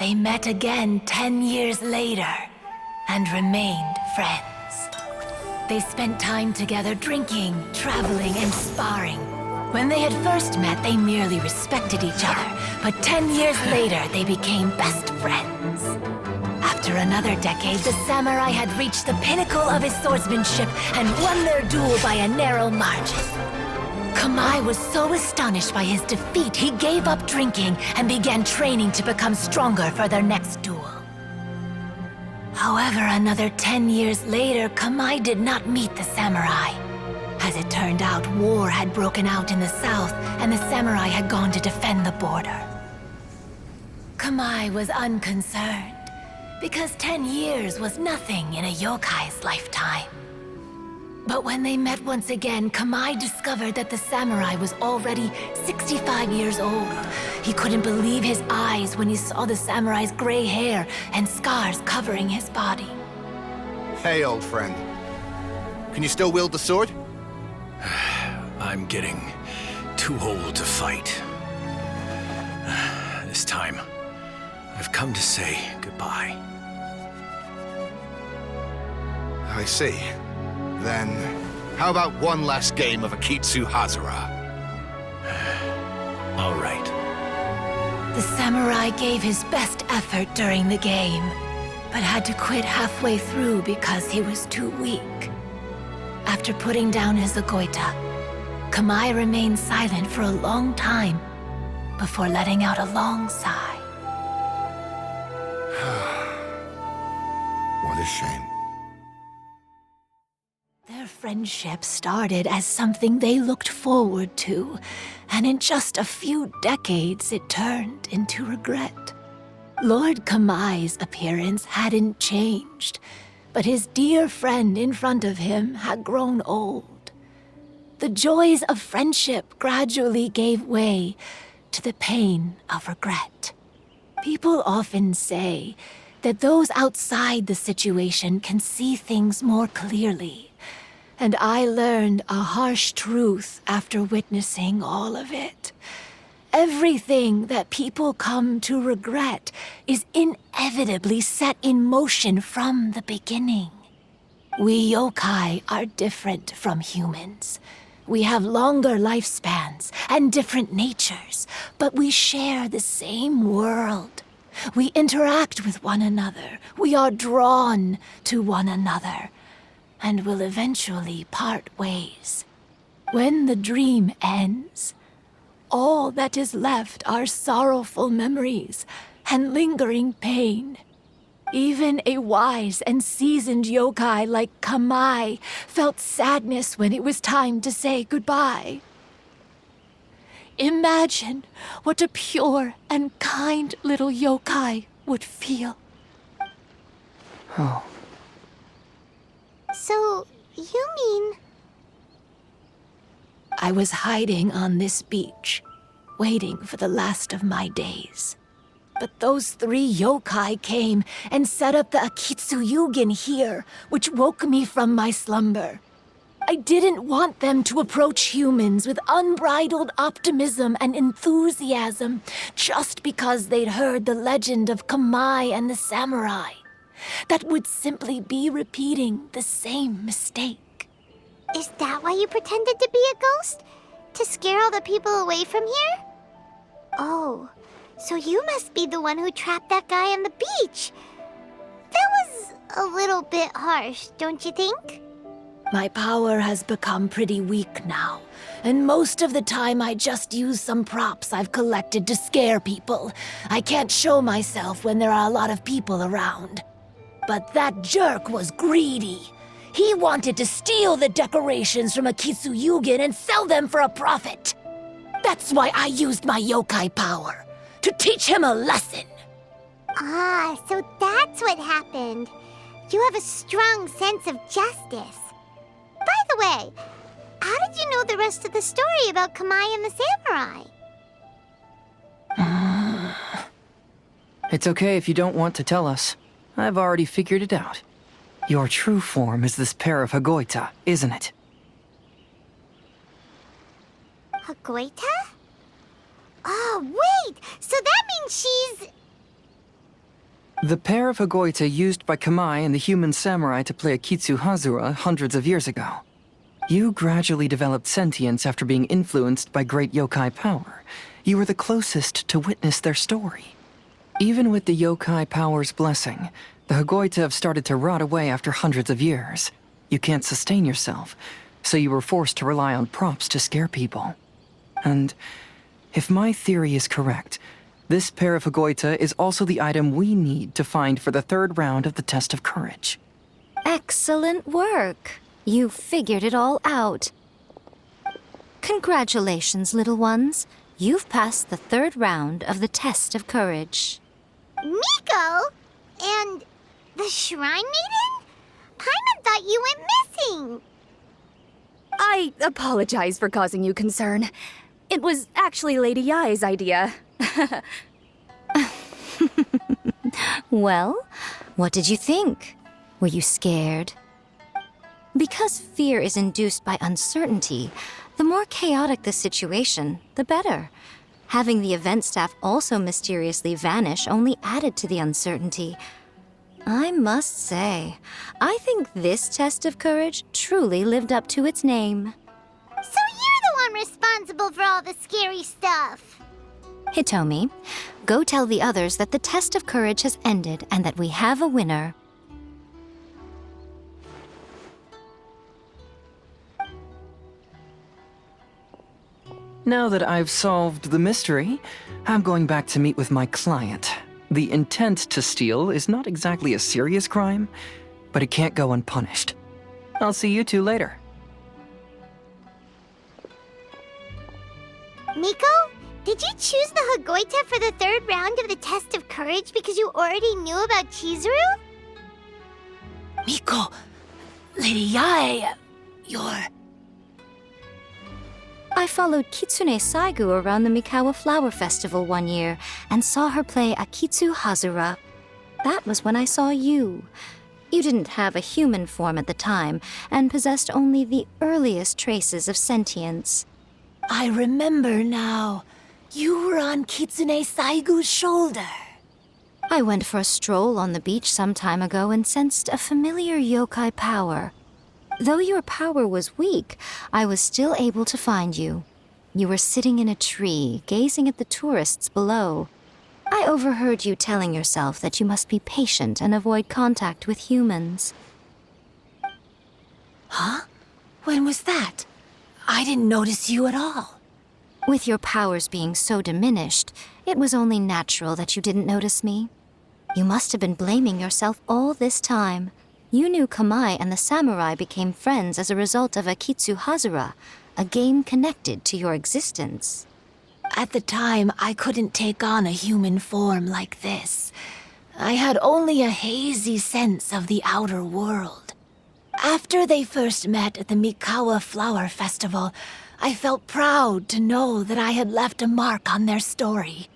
They met again 10 years later and remained friends. They spent time together drinking, traveling, and sparring. When they had first met, they merely respected each other, but 10 years later, they became best friends. After another decade, the samurai had reached the pinnacle of his swordsmanship and won their duel by a narrow margin. Kamai was so astonished by his defeat, he gave up drinking and began training to become stronger for their next duel. However, another 10 years later, Kamai did not meet the samurai. As it turned out, war had broken out in the south, and the samurai had gone to defend the border. Kamai was unconcerned, because 10 years was nothing in a yokai's lifetime. But when they met once again, Kamai discovered that the samurai was already 65 years old. He couldn't believe his eyes when he saw the samurai's gray hair and scars covering his body. Hey, old friend. Can you still wield the sword? I'm getting too old to fight. This time, I've come to say goodbye. I see. Then, how about one last game of Akitsu Hazara? All right. The samurai gave his best effort during the game, but had to quit halfway through because he was too weak. After putting down his agoita, Kamai remained silent for a long time before letting out a long sigh. What a shame. Their friendship started as something they looked forward to, and in just a few decades it turned into regret. Lord Kamai's appearance hadn't changed, but his dear friend in front of him had grown old. The joys of friendship gradually gave way to the pain of regret. People often say that those outside the situation can see things more clearly. And I learned a harsh truth after witnessing all of it. Everything that people come to regret is inevitably set in motion from the beginning. We yokai are different from humans. We have longer lifespans and different natures, but we share the same world. We interact with one another. We are drawn to one another, and will eventually part ways. When the dream ends, all that is left are sorrowful memories and lingering pain. Even a wise and seasoned yokai like Kamai felt sadness when it was time to say goodbye. Imagine what a pure and kind little yokai would feel. Oh. So, you mean... I was hiding on this beach, waiting for the last of my days. But those 3 yokai came and set up the Akitsu Yugen here, which woke me from my slumber. I didn't want them to approach humans with unbridled optimism and enthusiasm just because they'd heard the legend of Kamai and the samurai. That would simply be repeating the same mistake. Is that why you pretended to be a ghost? To scare all the people away from here? Oh, so you must be the one who trapped that guy on the beach. That was a little bit harsh, don't you think? My power has become pretty weak now, and most of the time I just use some props I've collected to scare people. I can't show myself when there are a lot of people around. But that jerk was greedy. He wanted to steal the decorations from Akitsu Yugen and sell them for a profit. That's why I used my yokai power, to teach him a lesson. Ah, so that's what happened. You have a strong sense of justice. By the way, how did you know the rest of the story about Kamai and the samurai? It's okay if you don't want to tell us. I've already figured it out. Your true form is this pair of Hagoita, isn't it? Hagoita? Oh, wait! So that means she's... The pair of Hagoita used by Kamai and the human samurai to play Akitsu Hazura hundreds of years ago. You gradually developed sentience after being influenced by great yokai power. You were the closest to witness their story. Even with the yokai power's blessing, the Hagoita have started to rot away after hundreds of years. You can't sustain yourself, so you were forced to rely on props to scare people. And if my theory is correct, this pair of Hagoita is also the item we need to find for the third round of the test of courage. Excellent work. You figured it all out. Congratulations, little ones. You've passed the third round of the test of courage. Miko? And the Shrine Maiden? Paimon thought you went missing. I apologize for causing you concern. It was actually Lady Yai's idea. Well, what did you think? Were you scared? Because fear is induced by uncertainty, the more chaotic the situation, the better. Having the event staff also mysteriously vanish only added to the uncertainty. I must say, I think this test of courage truly lived up to its name. So you're the one responsible for all the scary stuff. Hitomi, go tell the others that the test of courage has ended and that we have a winner. Now that I've solved the mystery, I'm going back to meet with my client. The intent to steal is not exactly a serious crime, but it can't go unpunished. I'll see you two later. Miko, did you choose the Hagoita for the third round of the test of courage because you already knew about Chizuru? Miko, Lady Yae, you're... I followed Kitsune Saigu around the Mikawa Flower Festival one year and saw her play Akitsu Hazura. That was when I saw you. You didn't have a human form at the time and possessed only the earliest traces of sentience. I remember now. You were on Kitsune Saigu's shoulder. I went for a stroll on the beach some time ago and sensed a familiar yokai power. Though your power was weak, I was still able to find you. You were sitting in a tree, gazing at the tourists below. I overheard you telling yourself that you must be patient and avoid contact with humans. Huh? When was that? I didn't notice you at all. With your powers being so diminished, it was only natural that you didn't notice me. You must have been blaming yourself all this time. You knew Kamai and the samurai became friends as a result of Akitsu Hazura, a game connected to your existence. At the time, I couldn't take on a human form like this. I had only a hazy sense of the outer world. After they first met at the Mikawa Flower Festival, I felt proud to know that I had left a mark on their story.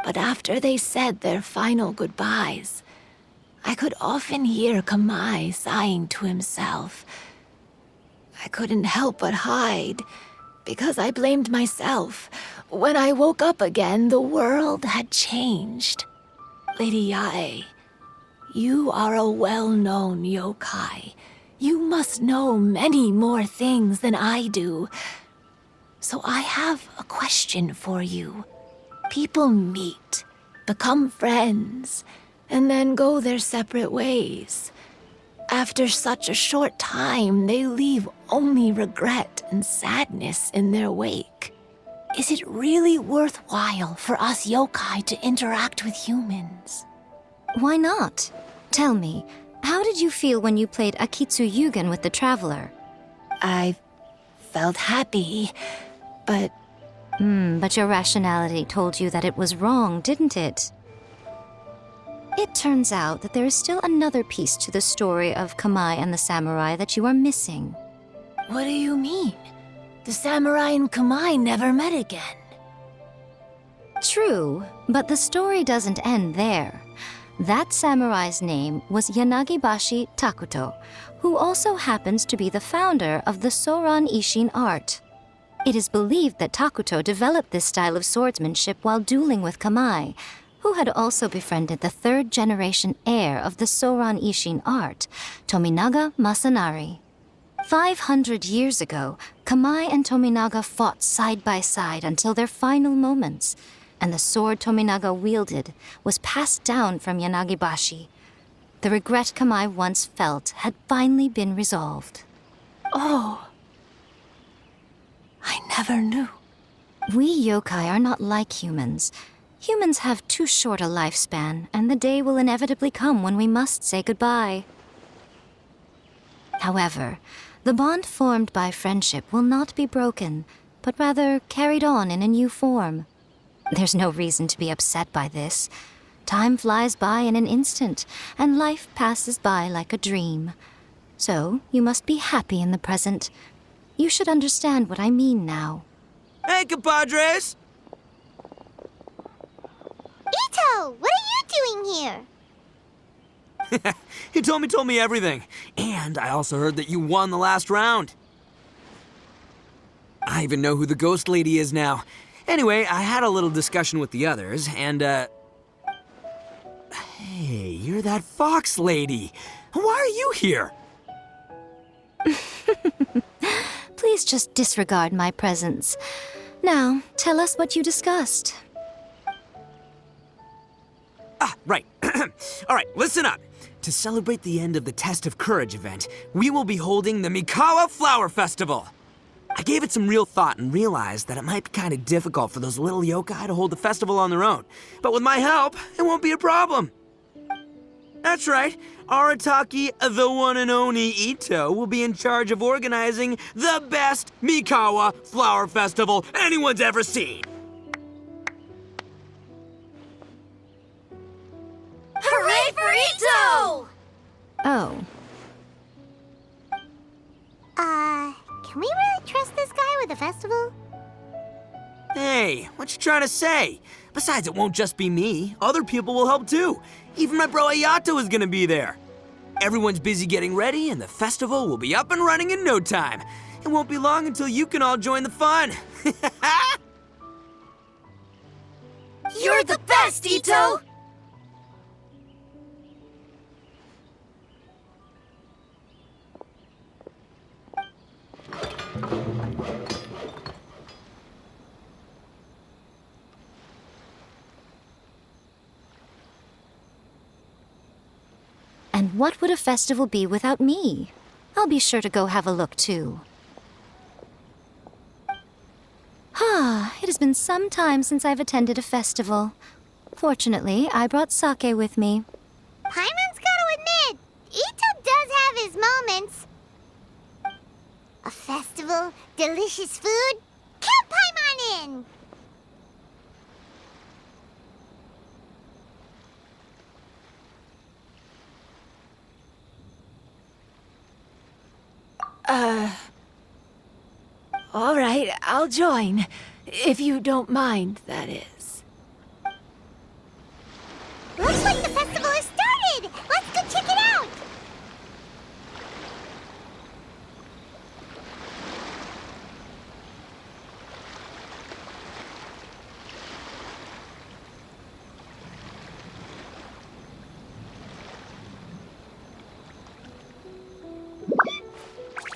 But after they said their final goodbyes, I could often hear Kamai sighing to himself. I couldn't help but hide, because I blamed myself. When I woke up again, the world had changed. Lady Yae, you are a well-known yokai. You must know many more things than I do. So I have a question for you. People meet, become friends, and then go their separate ways. After such a short time, they leave only regret and sadness in their wake. Is it really worthwhile for us yokai to interact with humans? Why not? Tell me, how did you feel when you played Akitsu Yugen with the Traveler? I felt happy, but... But your rationality told you that it was wrong, didn't it? It turns out that there is still another piece to the story of Kamai and the samurai that you are missing. What do you mean? The samurai and Kamai never met again. True, but the story doesn't end there. That samurai's name was Yanagibashi Takuto, who also happens to be the founder of the Soran Ishin art. It is believed that Takuto developed this style of swordsmanship while dueling with Kamai, who had also befriended the third-generation heir of the Soran Ishin art, Tominaga Masanari. 500 years ago, Kamai and Tominaga fought side by side until their final moments, and the sword Tominaga wielded was passed down from Yanagibashi. The regret Kamai once felt had finally been resolved. Oh. I never knew. We yokai are not like humans. Humans have too short a lifespan, and the day will inevitably come when we must say goodbye. However, the bond formed by friendship will not be broken, but rather carried on in a new form. There's no reason to be upset by this. Time flies by in an instant, and life passes by like a dream. So, you must be happy in the present. You should understand what I mean now. Hey, compadres! Ito, what are you doing here? He told me everything. And I also heard that you won the last round. I even know who the ghost lady is now. Anyway, I had a little discussion with the others, and, Hey, you're that fox lady. Why are you here? Please just disregard my presence. Now, tell us what you discussed. Ah, right. All right, listen up. To celebrate the end of the Test of Courage event, we will be holding the Mikawa Flower Festival. I gave it some real thought and realized that it might be kind of difficult for those little yokai to hold the festival on their own. But with my help, it won't be a problem. That's right. Arataki, the one and only Ito, will be in charge of organizing the best Mikawa Flower Festival anyone's ever seen. Hooray for Ito! Oh, Can we really trust this guy with the festival? Hey, what you trying to say? Besides, it won't just be me. Other people will help too. Even my bro Ayato is gonna be there. Everyone's busy getting ready, and the festival will be up and running in no time. It won't be long until you can all join the fun. You're the best, Ito! and what would a festival be without me? I'll be sure to go have a look too. It has been some time since I've attended a festival. Fortunately, I brought sake with me. Paimon's gotta admit, Ito does have his moments. A festival, delicious food, count Paimon in! All right, I'll join. If you don't mind, that is. Looks like the festival has started! Let's go check it out!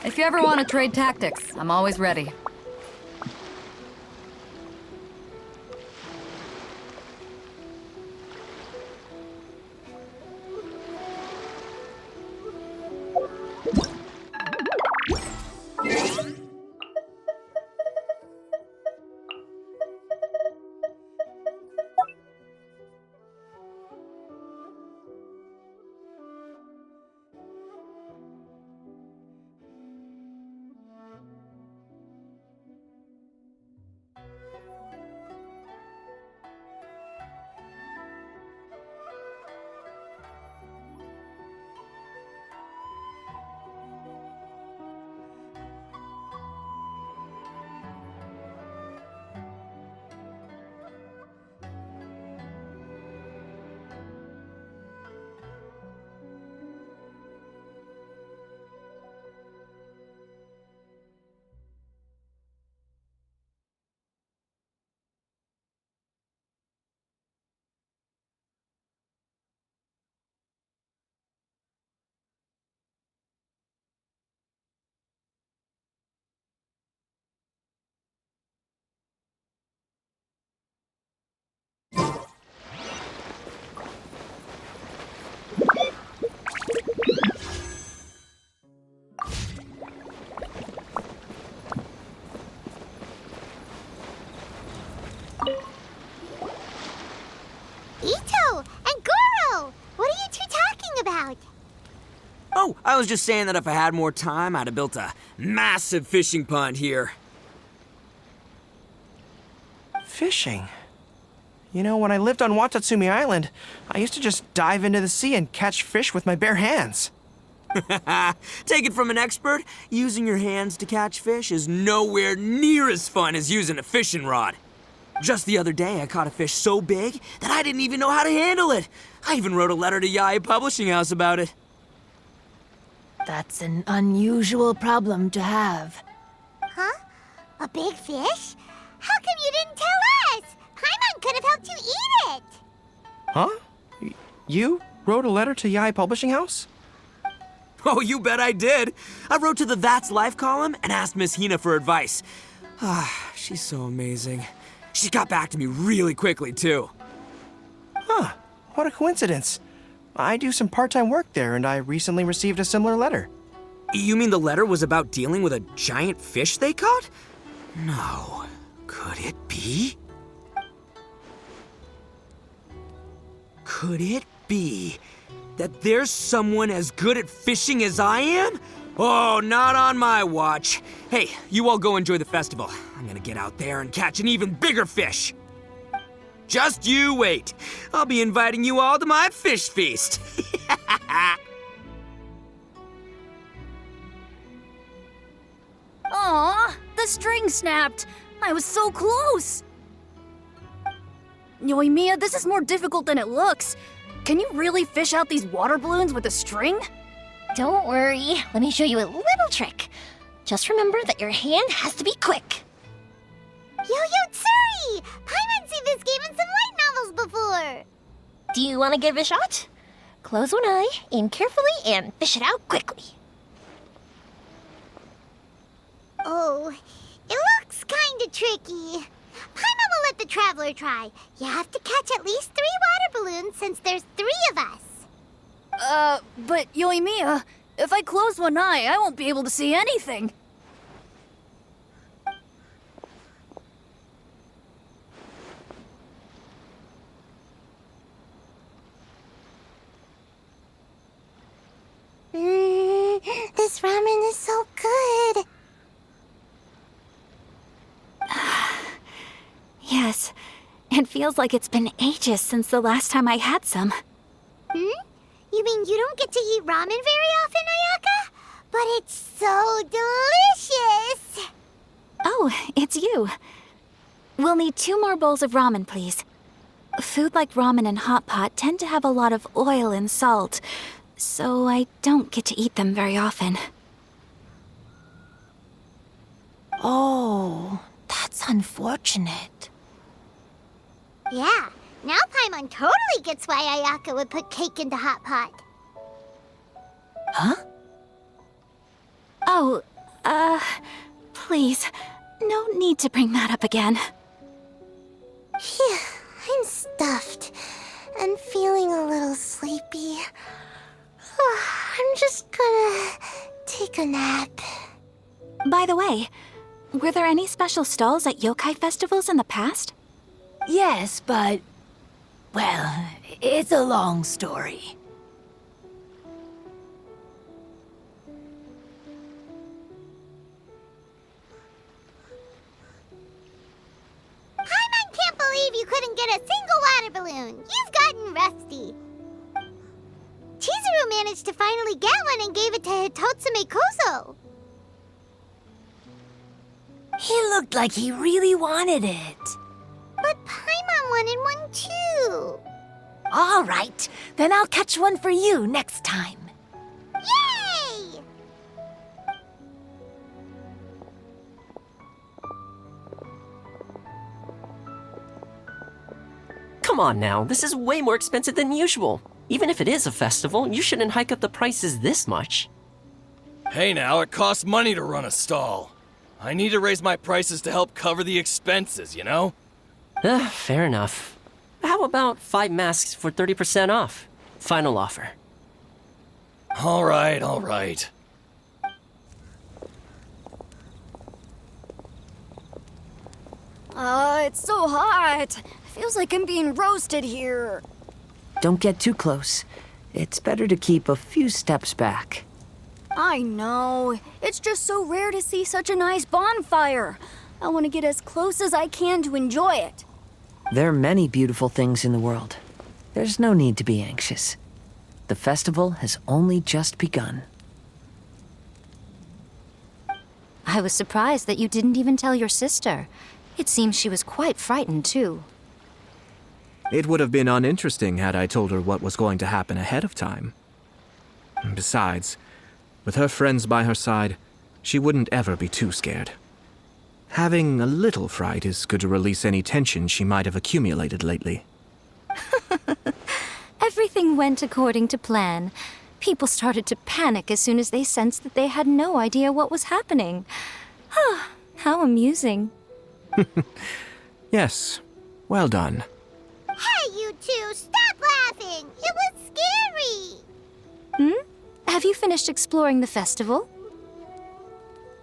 If you ever want to trade tactics, I'm always ready. I was just saying that if I had more time, I'd have built a massive fishing pond here. Fishing? You know, when I lived on Watatsumi Island, I used to just dive into the sea and catch fish with my bare hands. Take it from an expert, using your hands to catch fish is nowhere near as fun as using a fishing rod. Just the other day, I caught a fish so big that I didn't even know how to handle it. I even wrote a letter to Yai Publishing House about it. That's an unusual problem to have. Huh? A big fish? How come you didn't tell us? Paimon could have helped you eat it. Huh? You wrote a letter to Yai Publishing House? Oh, you bet I did. I wrote to the That's Life column and asked Miss Hina for advice. She's so amazing. She got back to me really quickly, too. Huh. What a coincidence. I do some part-time work there, and I recently received a similar letter. You mean the letter was about dealing with a giant fish they caught? No. Could it be? Could it be that there's someone as good at fishing as I am? Oh, not on my watch. Hey, you all go enjoy the festival. I'm gonna get out there and catch an even bigger fish. Just you wait. I'll be inviting you all to my fish feast. Aw, the string snapped. I was so close. Yoimiya, this is more difficult than it looks. Can you really fish out these water balloons with a string? Don't worry, let me show you a little trick. Just remember that your hand has to be quick. Yo-Yo Tsuri! Paimon's seen this game in some light novels before. Do you want to give it a shot? Close one eye, aim carefully, and fish it out quickly. Oh, it looks kinda tricky. Paimon will let the traveler try. You have to catch at least 3 water balloons since there's 3 of us. But Yoimiya, if I close one eye, I won't be able to see anything. This ramen is so good. Yes, it feels like it's been ages since the last time I had some. You mean you don't get to eat ramen very often, Ayaka? But it's so delicious! Oh, it's you. We'll need 2 more bowls of ramen, please. Food like ramen and hot pot tend to have a lot of oil and salt, so I don't get to eat them very often. Oh, that's unfortunate. Yeah, now Paimon totally gets why Ayaka would put cake into hot pot. Huh? Oh, please, no need to bring that up again. Phew, I'm stuffed and feeling a little sleepy. I'm just gonna take a nap. By the way, were there any special stalls at yokai festivals in the past? Yes, but... well, it's a long story. Paimon can't believe you couldn't get a single water balloon. You've gotten rusty. Chizuru managed to finally get one and gave it to Hitotsume Kozo. He looked like he really wanted it. But Paimon wanted one too. All right, then I'll catch one for you next time. Yay! Come on now, this is way more expensive than usual. Even if it is a festival, you shouldn't hike up the prices this much. Hey now, it costs money to run a stall. I need to raise my prices to help cover the expenses, you know? Fair enough. How about 5 masks for 30% off? Final offer. All right. It's so hot. Feels like I'm being roasted here. Don't get too close. It's better to keep a few steps back. I know. It's just so rare to see such a nice bonfire. I want to get as close as I can to enjoy it. There are many beautiful things in the world. There's no need to be anxious. The festival has only just begun. I was surprised that you didn't even tell your sister. It seems she was quite frightened, too. It would have been uninteresting had I told her what was going to happen ahead of time. Besides, with her friends by her side, she wouldn't ever be too scared. Having a little fright is good to release any tension she might have accumulated lately. Everything went according to plan. People started to panic as soon as they sensed that they had no idea what was happening. How amusing. Yes, well done. Hey, you two, stop laughing! It was scary! Have you finished exploring the festival?